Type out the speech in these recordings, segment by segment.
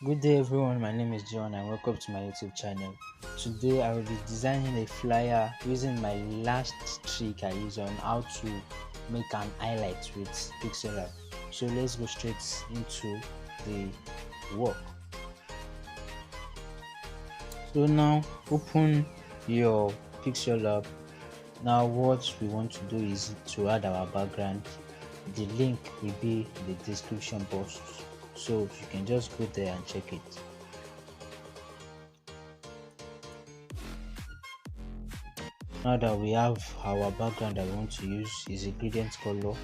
Good day everyone, my name is John and welcome to my YouTube channel. Today I will be designing a flyer using my last trick I use on how to make an highlight with PIXELLAB. So let's go straight into the work. So now open your PIXELLAB. Now what we want to do is to add our background. The link will be in the description box, so you can just go there and check it. Now that we have our background that we want to use is a gradient color,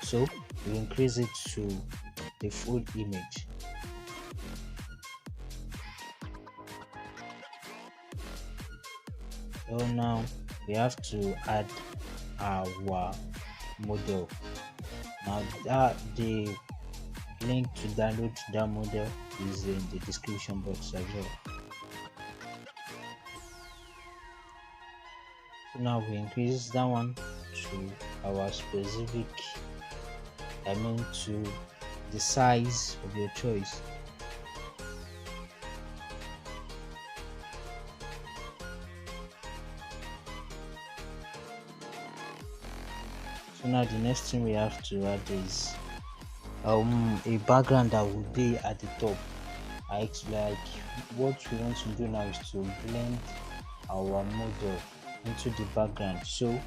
so we increase it to the full image. So now we have to add our model. Now that the link to download that model is in the description box as well. So now we increase that one to our specific, to the size of your choice. So now the next thing we have to add is a background that will be at the top. Like what we want to do now is to blend our model into the background. So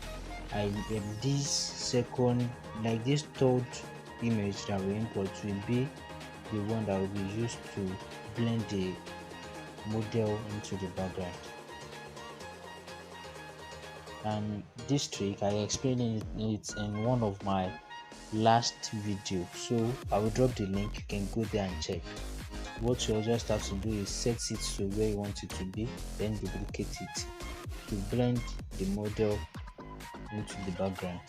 this second, this third image that we import will be the one that will be used to blend the model into the background. And this trick I explained it in one of my last video, so I will drop the link. You can go there and check. What you just have to do is set it to where you want it to be, then duplicate it to blend the model into the background.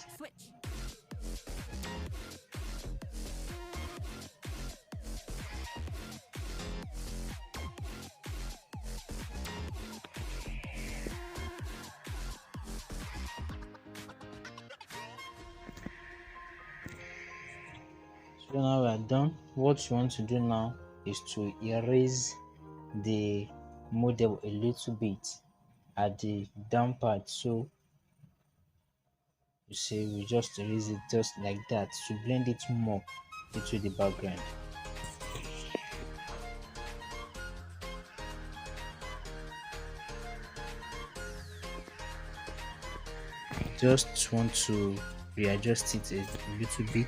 So now we are done. What you want to do now is to erase the model a little bit at the down part. So you see, we just erase it just like that to blend it more into the background. Just want to readjust it a little bit.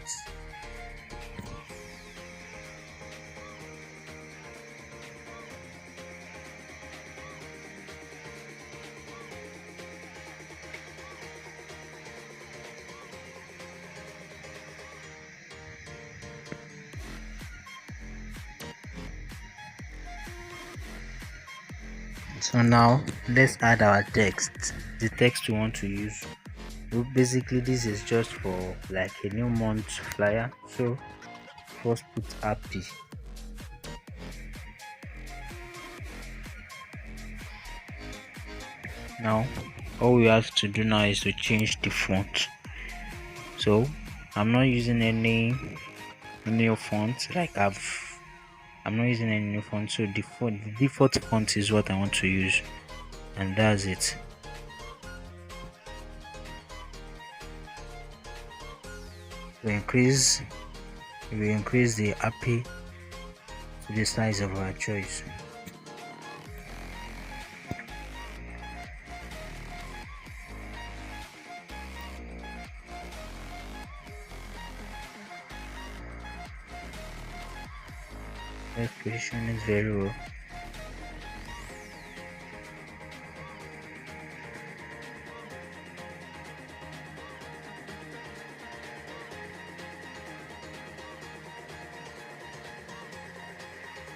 So now let's add our text. The text we want to use. Basically, this is just for like a new month flyer. So first put happy. Now all we have to do now is to change the font. So I'm not using any new font. I'm not using any new font, so the default font is what I want to use, and that's it. We increase the happy to the size of our choice. Position is very well.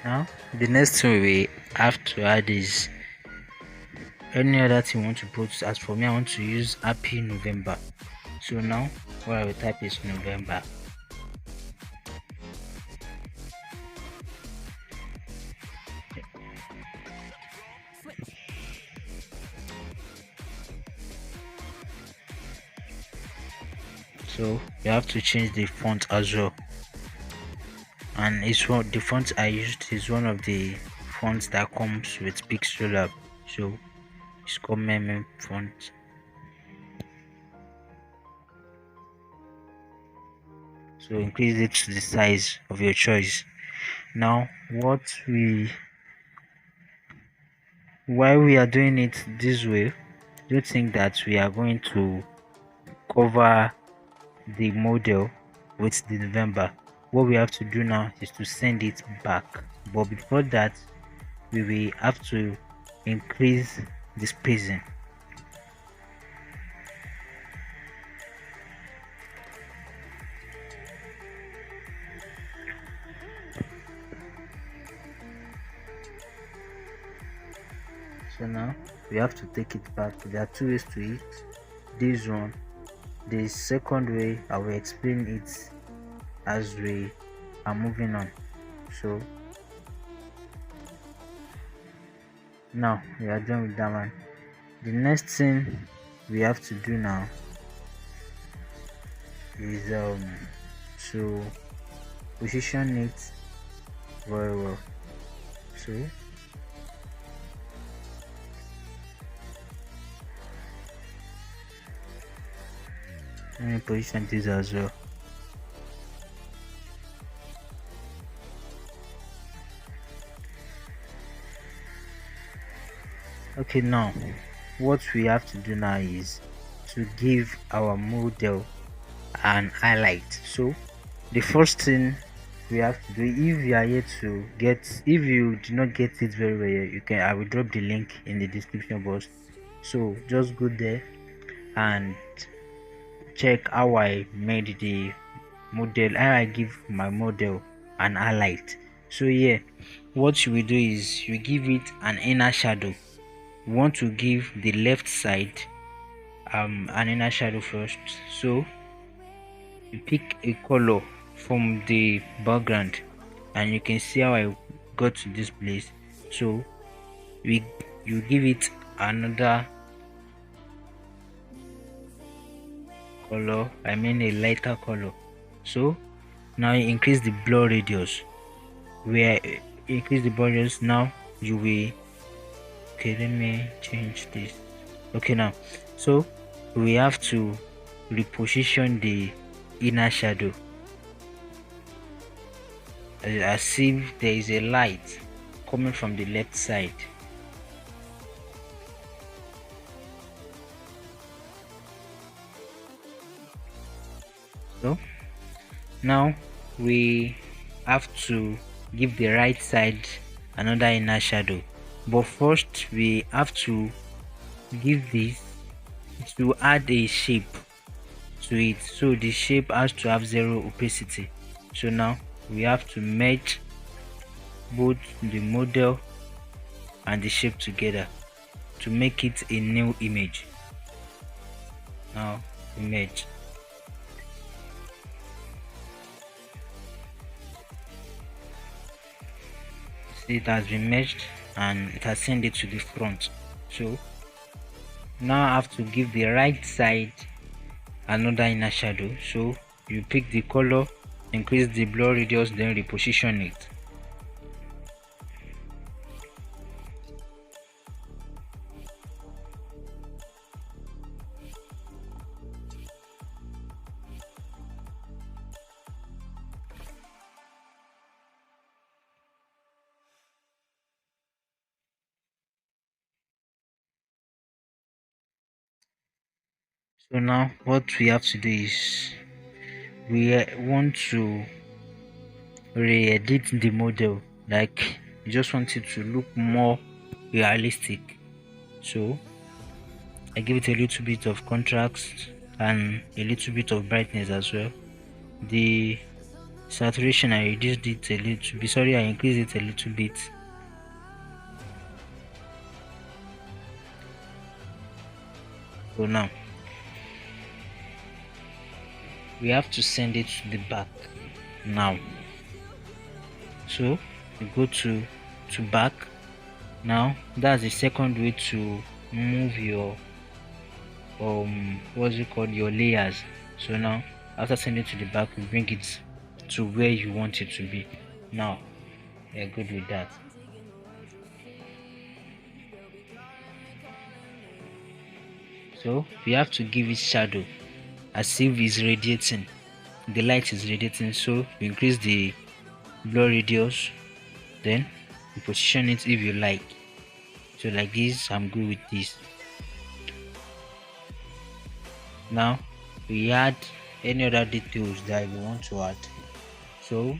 Now the next thing we have to add is any other thing you want to put. As for me, I want to use happy November. So now what I will type is November. So you have to change the font as well. and it's one the font I used is one of the fonts that comes with PIXELLAB, so it's called meme font. So increase it to the size of your choice. Now why we are doing it this way, don't think that we are going to cover the model with the November. What we have to do now is to send it back, but before that we will have to increase the spacing. So now we have to take it back. There are two ways to it. This one, the second way, I will explain it as we are moving on. So now we are done with that one. The next thing we have to do now is to position it very well. So let me position this as well. Okay, now what we have to do now is to give our model an highlight. So the first thing we have to do, if you are yet to get, if you do not get it very well, you can, I will drop the link in the description box. So just go there and check how I made the model, how I give my model an highlight. So yeah, what you will do is you give it an inner shadow. We want to give the left side an inner shadow first. So you pick a color from the background, and you can see how I got to this place. So you give it another color, I mean a lighter color. So now you increase the blur radius. Where increase the blur radius, now you will, okay, let me change this. Okay, now so we have to reposition the inner shadow as if there is a light coming from the left side. So now we have to give the right side another inner shadow, but first we have to give this to add a shape to it. So the shape has to have zero opacity. So now we have to merge both the model and the shape together to make it a new image. Now we merge. See, it has been merged and it has sent it to the front. So now I have to give the right side another inner shadow. So you pick the color, increase the blur radius, then reposition it. So now what we have to do is we want to re-edit the model, like you just want it to look more realistic. So I give it a little bit of contrast and a little bit of brightness as well. The saturation, I reduced it a little bit, sorry, I increased it a little bit. So now we have to send it to the back now. So you go to back. Now that's the second way to move your what's it called, your layers. So now after sending it to the back, we bring it to where you want it to be. Now we are good with that. So we have to give it shadow as if it's radiating. The light is radiating, so you increase the blur radius, then you position it if you like. So like this, I'm good with this. Now we add any other details that we want to add. So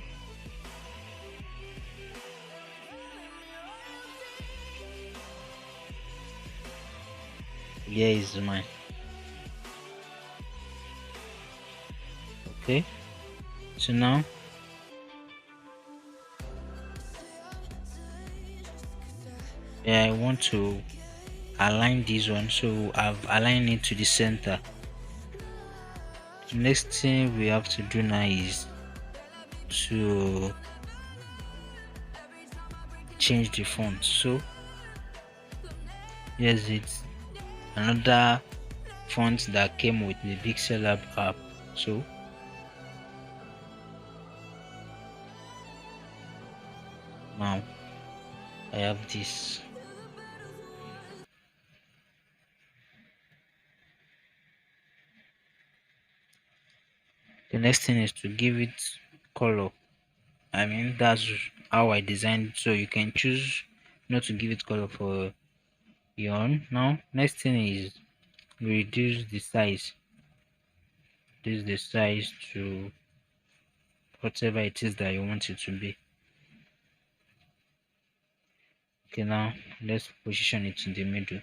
here is mine. Okay, so now I want to align this one, so I've aligned it to the center. The next thing we have to do now is to change the font. So here's it, another font that came with the PIXELLAB app. So now I have this. The next thing is to give it color. I mean, that's how I designed it, so you can choose not to give it color for your own. Now next thing is reduce the size. This is the size to whatever it is that you want it to be. Okay, now let's position it in the middle.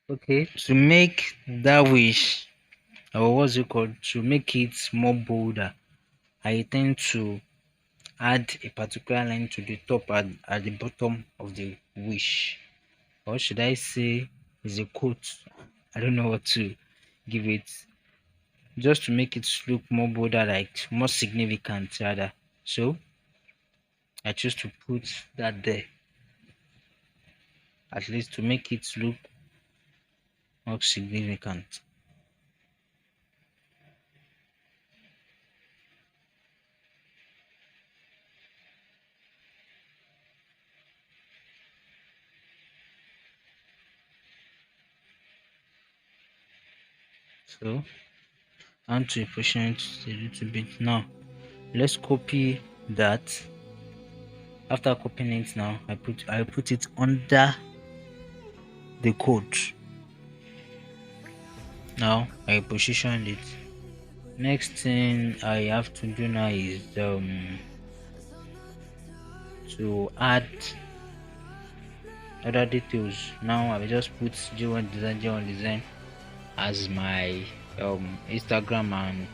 Okay, to make that wish, or what's it called, to make it more bolder, I tend to add a particular line to the top and at the bottom of the wish, or should I say is a quote. I don't know what to give it, just to make it look more bolder, like more significant rather. So I choose to put that there, at least to make it look more significant. So and to position it a little bit. Now let's copy that. After copying it, now I put it under the code. Now I positioned it. Next thing I have to do now is to add other details. Now I will just put J1 Design as my Instagram and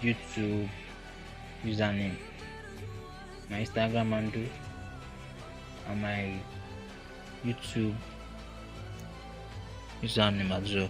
YouTube username, my Instagram handle and my YouTube username as well.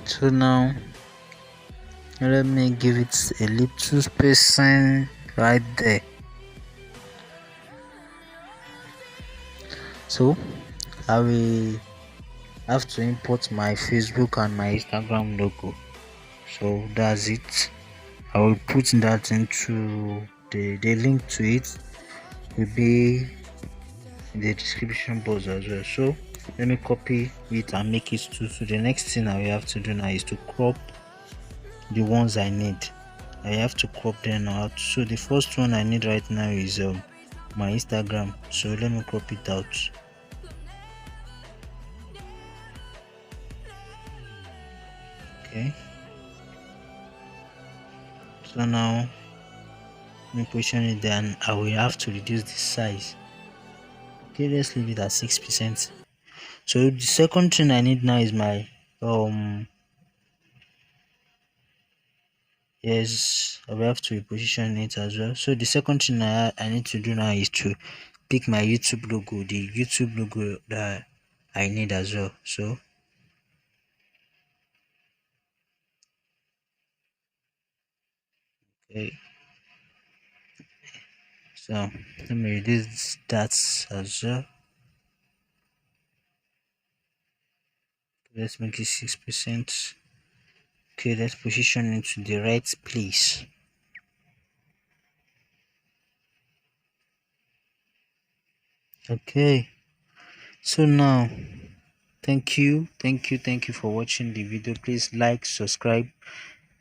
So now let me give it a little spacing right there. So I will have to import my Facebook and my Instagram logo. So that's it. I will put that into the link to it will be in the description box as well. So let me copy it and make it two. So the next thing I will have to do now is to crop the ones I need. I have to crop them out. So the first one I need right now is my Instagram. So let me crop it out. Okay. So now Let me position it there, and I will have to reduce the size. Okay, let's leave it at 6%. So the second thing I need now is my yes, I will have to reposition it as well. So the second thing I need to do now is to pick my YouTube logo, the YouTube logo that I need as well. So okay, so let me reduce that as well. Let's make it 6%. Okay, let's position it to the right place. Okay, so now thank you for watching the video. Please like, subscribe,